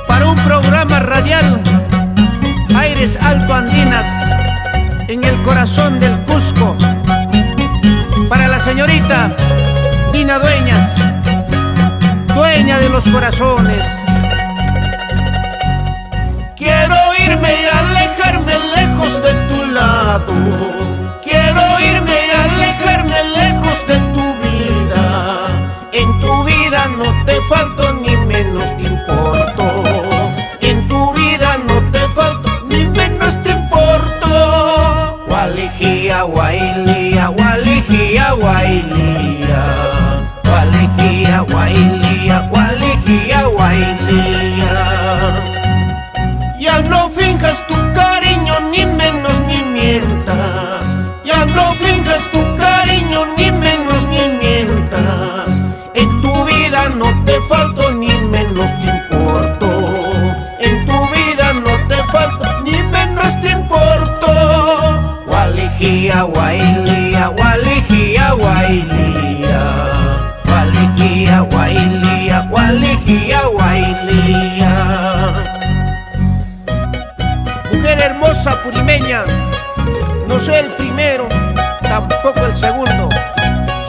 Para un programa radial, Aires Alto Andinas, en el corazón del Cusco. Para la señorita Dina Dueñas, dueña de los corazones. Quiero irme y alejarme lejos de tu lado. Quiero irme y alejarme lejos de tu vida. En tu vida no te falto ni menos te importo. En tu vida no te falto ni menos te importo. Walijía, guailia, walijía, guailia. Walijía, guailia, walijía, guailia. Ya no finjas tu cariño, ni menos ni mientas. Ya no finjas tu cariño, ni menos ni mientas. En tu vida no te falto, ni menos te importo. En tu vida no te falto, ni menos te importo. Walijía, guailia, walijía, guailia. Walijía, guailia, walijía, guailia. Mujer hermosa purimeña, no soy el primero, tampoco el segundo.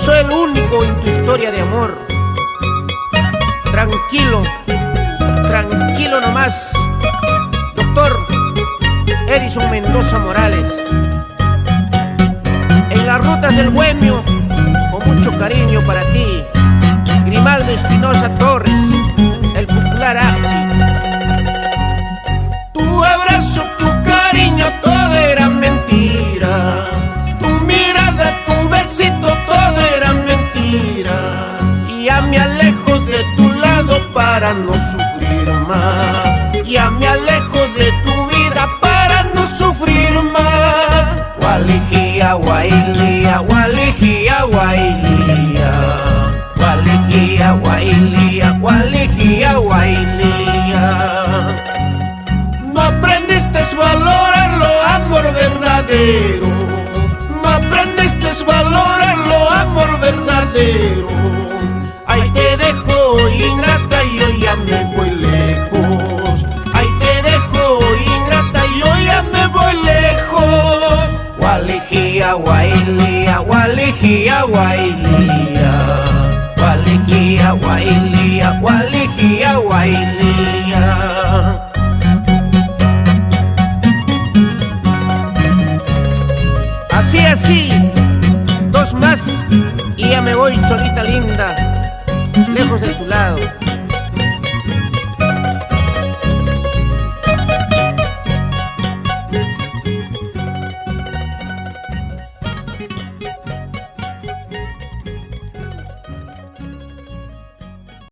Soy el único en tu historia de amor. Tranquilo, tranquilo nomás, doctor Edison Mendoza Morales. En las rutas del Bohemio, con mucho cariño para ti, Grimaldo Espinosa Torres, el popular Axi. Tu abrazo, tu cariño, todo era mentira. Tu mirada, tu besito, todo era mentira. Y ya me alejo de tu lado para no sufrir más. Ya me alejo de tu vida para no sufrir más. Walijía, guailia, walijía, guailia. Walijía, guailia, walijía, guailia. No aprendiste a valorarlo, amor verdadero. No aprendiste a valorarlo, amor verdadero. Ahí te dejo, ingrata, y yo ya me voy lejos. Ahí te dejo, ingrata, y yo ya me voy lejos. Walijía, guailia, walijía, guailia. Walijía, guailia, walijía, guailia. Así, así, dos más y ya me voy, cholita linda, lejos de tu lado.